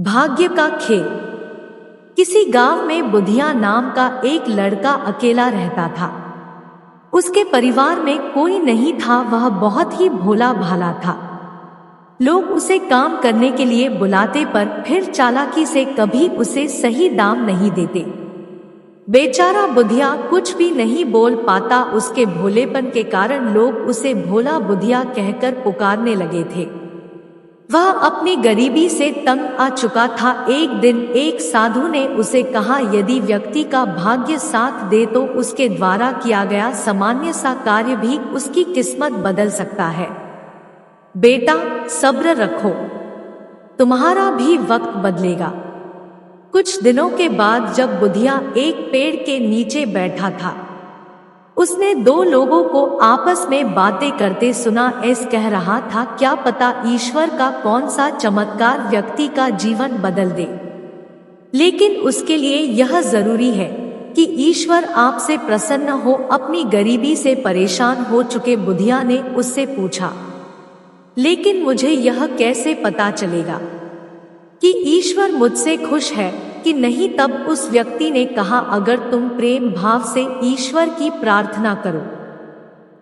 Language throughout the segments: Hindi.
भाग्य का खेल। किसी गांव में बुधिया नाम का एक लड़का अकेला रहता था। उसके परिवार में कोई नहीं था, वह बहुत ही भोला भाला था। लोग उसे काम करने के लिए बुलाते पर फिर चालाकी से कभी उसे सही दाम नहीं देते। बेचारा बुधिया कुछ भी नहीं बोल पाता। उसके भोलेपन के कारण लोग उसे भोला बुधिया कहकर पुकारने लगे थे। वह अपनी गरीबी से तंग आ चुका था। एक दिन एक साधु ने उसे कहा, यदि व्यक्ति का भाग्य साथ दे तो उसके द्वारा किया गया सामान्य सा कार्य भी उसकी किस्मत बदल सकता है। बेटा, सब्र रखो, तुम्हारा भी वक्त बदलेगा। कुछ दिनों के बाद जब बुधिया एक पेड़ के नीचे बैठा था, उसने दो लोगों को आपस में बातें करते सुना। ऐस कह रहा था, क्या पता ईश्वर का कौन सा चमत्कार व्यक्ति का जीवन बदल दे, लेकिन उसके लिए यह जरूरी है कि ईश्वर आपसे प्रसन्न हो। अपनी गरीबी से परेशान हो चुके बुधिया ने उससे पूछा, लेकिन मुझे यह कैसे पता चलेगा कि ईश्वर मुझसे खुश है कि नहीं? तब उस व्यक्ति ने कहा, अगर तुम प्रेम भाव से ईश्वर की प्रार्थना करो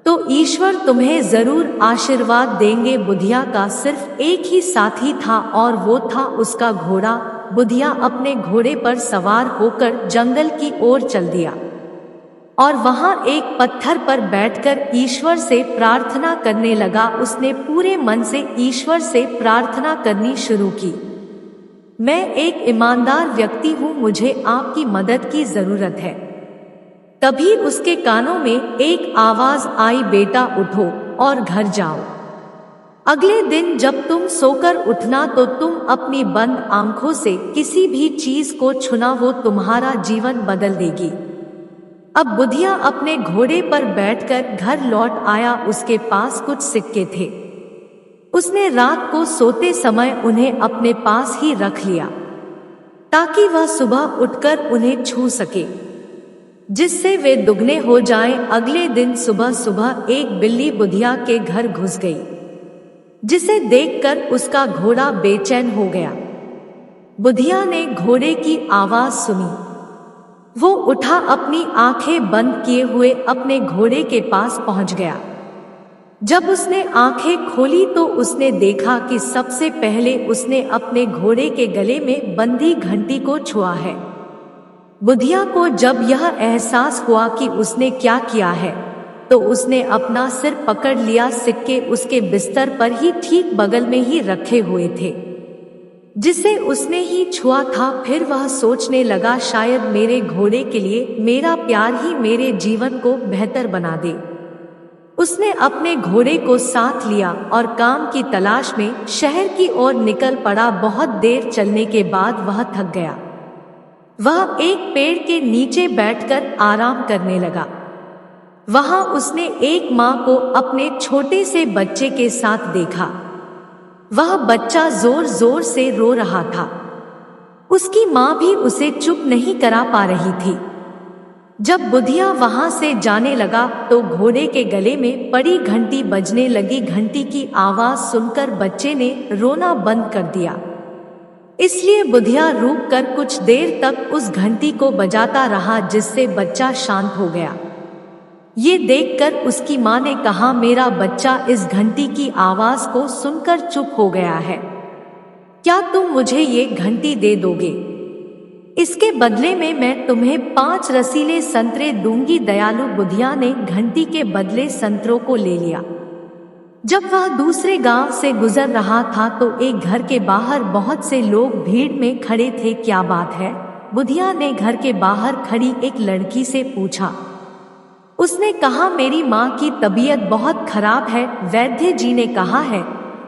तो ईश्वर तुम्हें जरूर आशीर्वाद देंगे। बुधिया का सिर्फ एक ही साथी था और वो था उसका घोड़ा। बुधिया अपने घोड़े पर सवार होकर जंगल की ओर चल दिया और वहां एक पत्थर पर बैठकर ईश्वर से प्रार्थना करने लगा। उसने पूरे मन से ईश्वर से प्रार्थना करनी शुरू की। मैं एक ईमानदार व्यक्ति हूँ, मुझे आपकी मदद की जरूरत है। तभी उसके कानों में एक आवाज आई, बेटा उठो और घर जाओ। अगले दिन जब तुम सोकर उठना तो तुम अपनी बंद आंखों से किसी भी चीज को छूना, वो तुम्हारा जीवन बदल देगी। अब बुधिया अपने घोड़े पर बैठकर घर लौट आया। उसके पास कुछ सिक्के थे। उसने रात को सोते समय उन्हें अपने पास ही रख लिया ताकि वह सुबह उठकर उन्हें छू सके, जिससे वे दुगने हो जाएं। अगले दिन सुबह सुबह एक बिल्ली बुधिया के घर घुस गई, जिसे देखकर उसका घोड़ा बेचैन हो गया। बुधिया ने घोड़े की आवाज सुनी। वो उठा, अपनी आंखें बंद किए हुए अपने घोड़े के पास पहुंच गया। जब उसने आंखें खोली तो उसने देखा कि सबसे पहले उसने अपने घोड़े के गले में बंधी घंटी को छुआ है। बुधिया को जब यह एहसास हुआ कि उसने क्या किया है तो उसने अपना सिर पकड़ लिया। सिक्के उसके बिस्तर पर ही ठीक बगल में ही रखे हुए थे, जिसे उसने ही छुआ था। फिर वह सोचने लगा, शायद मेरे घोड़े के लिए मेरा प्यार ही मेरे जीवन को बेहतर बना दे। उसने अपने घोड़े को साथ लिया और काम की तलाश में शहर की ओर निकल पड़ा। बहुत देर चलने के बाद वह थक गया। वह एक पेड़ के नीचे बैठकर आराम करने लगा। वहां उसने एक माँ को अपने छोटे से बच्चे के साथ देखा। वह बच्चा जोर जोर से रो रहा था। उसकी माँ भी उसे चुप नहीं करा पा रही थी। जब बुधिया वहां से जाने लगा तो घोड़े के गले में पड़ी घंटी बजने लगी। घंटी की आवाज सुनकर बच्चे ने रोना बंद कर दिया। इसलिए बुधिया रुककर कुछ देर तक उस घंटी को बजाता रहा, जिससे बच्चा शांत हो गया। ये देखकर उसकी माँ ने कहा, मेरा बच्चा इस घंटी की आवाज को सुनकर चुप हो गया है, क्या तुम मुझे ये घंटी दे दोगे? इसके बदले में मैं तुम्हें 5 रसीले संतरे दूंगी। दयालु बुधिया ने घंटी के बदले संतरों को ले लिया। जब वह दूसरे गांव से गुजर रहा था तो एक घर के बाहर बहुत से लोग भीड़ में खड़े थे। क्या बात है? बुधिया ने घर के बाहर खड़ी एक लड़की से पूछा। उसने कहा, मेरी माँ की तबीयत बहुत खराब है। वैद्य जी ने कहा है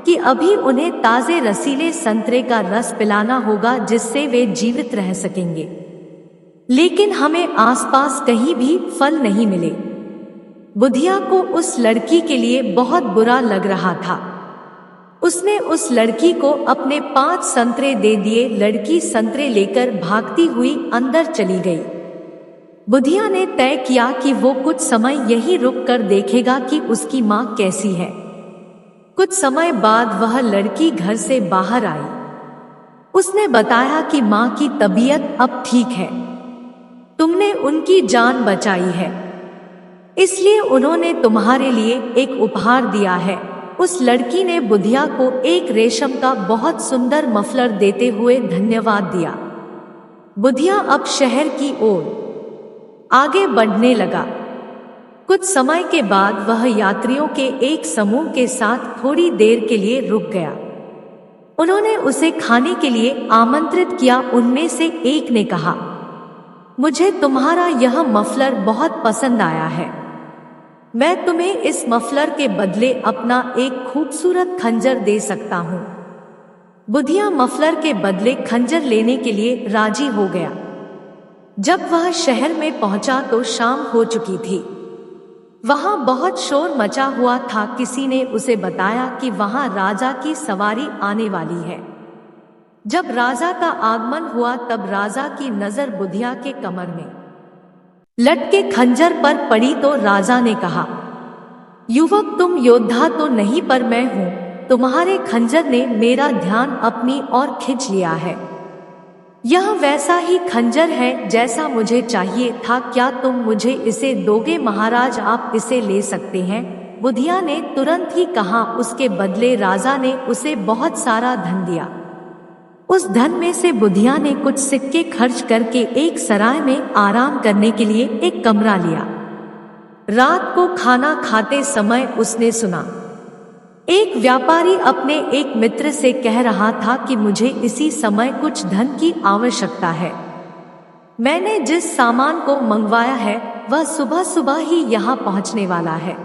कि अभी उन्हें ताजे रसीले संतरे का रस पिलाना होगा, जिससे वे जीवित रह सकेंगे, लेकिन हमें आसपास कहीं भी फल नहीं मिले। बुधिया को उस लड़की के लिए बहुत बुरा लग रहा था। उसने उस लड़की को अपने 5 संतरे दे दिए। लड़की संतरे लेकर भागती हुई अंदर चली गई। बुधिया ने तय किया कि वो कुछ समय यहीं रुककर देखेगा कि उसकी माँ कैसी है। कुछ समय बाद वह लड़की घर से बाहर आई। उसने बताया कि माँ की तबीयत अब ठीक है, तुमने उनकी जान बचाई है, इसलिए उन्होंने तुम्हारे लिए एक उपहार दिया है। उस लड़की ने बुधिया को एक रेशम का बहुत सुंदर मफलर देते हुए धन्यवाद दिया। बुधिया अब शहर की ओर आगे बढ़ने लगा। कुछ समय के बाद वह यात्रियों के एक समूह के साथ थोड़ी देर के लिए रुक गया। उन्होंने उसे खाने के लिए आमंत्रित किया। उनमें से एक ने कहा, मुझे तुम्हारा यह मफलर बहुत पसंद आया है, मैं तुम्हें इस मफलर के बदले अपना एक खूबसूरत खंजर दे सकता हूँ। बुधिया मफलर के बदले खंजर लेने के लिए राजी हो गया। जब वह शहर में पहुंचा तो शाम हो चुकी थी। वहां बहुत शोर मचा हुआ था। किसी ने उसे बताया कि वहां राजा की सवारी आने वाली है। जब राजा का आगमन हुआ तब राजा की नजर बुधिया के कमर में लटके खंजर पर पड़ी तो राजा ने कहा, युवक तुम योद्धा तो नहीं पर मैं हूं। तुम्हारे खंजर ने मेरा ध्यान अपनी ओर खींच लिया है। यह वैसा ही खंजर है जैसा मुझे चाहिए था। क्या तुम मुझे इसे दोगे महाराज? आप इसे ले सकते हैं। बुधिया ने तुरंत ही कहा। उसके बदले राजा ने उसे बहुत सारा धन दिया। उस धन में से बुधिया ने कुछ सिक्के खर्च करके एक सराय में आराम करने के लिए एक कमरा लिया। रात को खाना खाते समय उसने सुना एक व्यापारी अपने एक मित्र से कह रहा था कि मुझे इसी समय कुछ धन की आवश्यकता है। मैंने जिस सामान को मंगवाया है वह सुबह सुबह ही यहाँ पहुँचने वाला है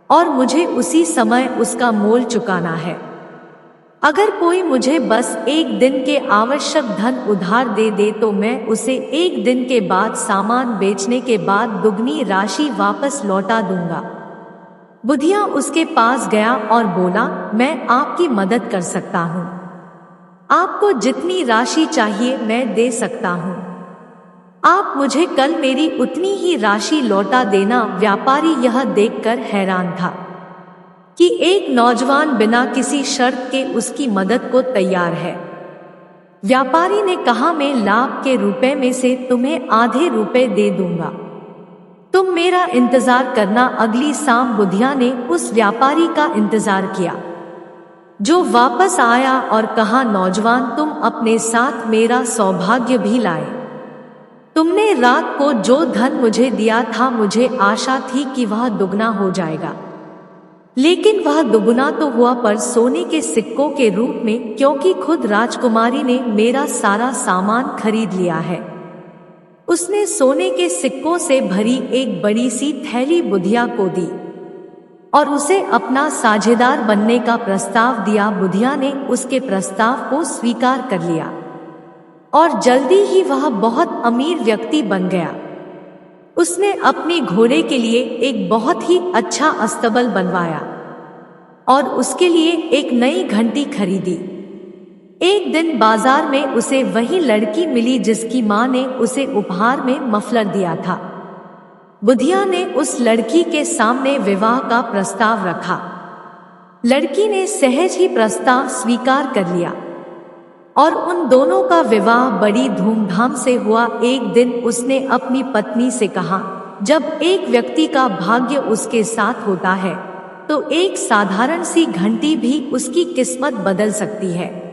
और मुझे उसी समय उसका मोल चुकाना है। अगर कोई मुझे बस एक दिन के आवश्यक धन उधार दे दे तो मैं उसे एक दिन के बाद सामान बेचने के बाद दुगनी राशि वापस लौटा दूंगा। बुधिया उसके पास गया और बोला, मैं आपकी मदद कर सकता हूँ। आपको जितनी राशि चाहिए मैं दे सकता हूँ। आप मुझे कल मेरी उतनी ही राशि लौटा देना। व्यापारी यह देखकर हैरान था कि एक नौजवान बिना किसी शर्त के उसकी मदद को तैयार है। व्यापारी ने कहा, मैं लाभ के रुपए में से तुम्हें आधे रुपए दे दूंगा, तुम मेरा इंतजार करना। अगली शाम बुधिया ने उस व्यापारी का इंतजार किया जो वापस आया और कहा, नौजवान तुम अपने साथ मेरा सौभाग्य भी लाए। तुमने रात को जो धन मुझे दिया था मुझे आशा थी कि वह दुगना हो जाएगा, लेकिन वह दुगुना तो हुआ पर सोने के सिक्कों के रूप में, क्योंकि खुद राजकुमारी ने मेरा सारा सामान खरीद लिया है। उसने सोने के सिक्कों से भरी एक बड़ी सी थैली बुधिया को दी और उसे अपना साझेदार बनने का प्रस्ताव दिया। बुधिया ने उसके प्रस्ताव को स्वीकार कर लिया और जल्दी ही वह बहुत अमीर व्यक्ति बन गया। उसने अपने घोड़े के लिए एक बहुत ही अच्छा अस्तबल बनवाया और उसके लिए एक नई घंटी खरीदी। एक दिन बाजार में उसे वही लड़की मिली जिसकी माँ ने उसे उपहार में मफलर दिया था। बुधिया ने उस लड़की के सामने विवाह का प्रस्ताव रखा। लड़की ने सहज ही प्रस्ताव स्वीकार कर लिया और उन दोनों का विवाह बड़ी धूमधाम से हुआ। एक दिन उसने अपनी पत्नी से कहा, जब एक व्यक्ति का भाग्य उसके साथ होता है तो एक साधारण सी घंटी भी उसकी किस्मत बदल सकती है।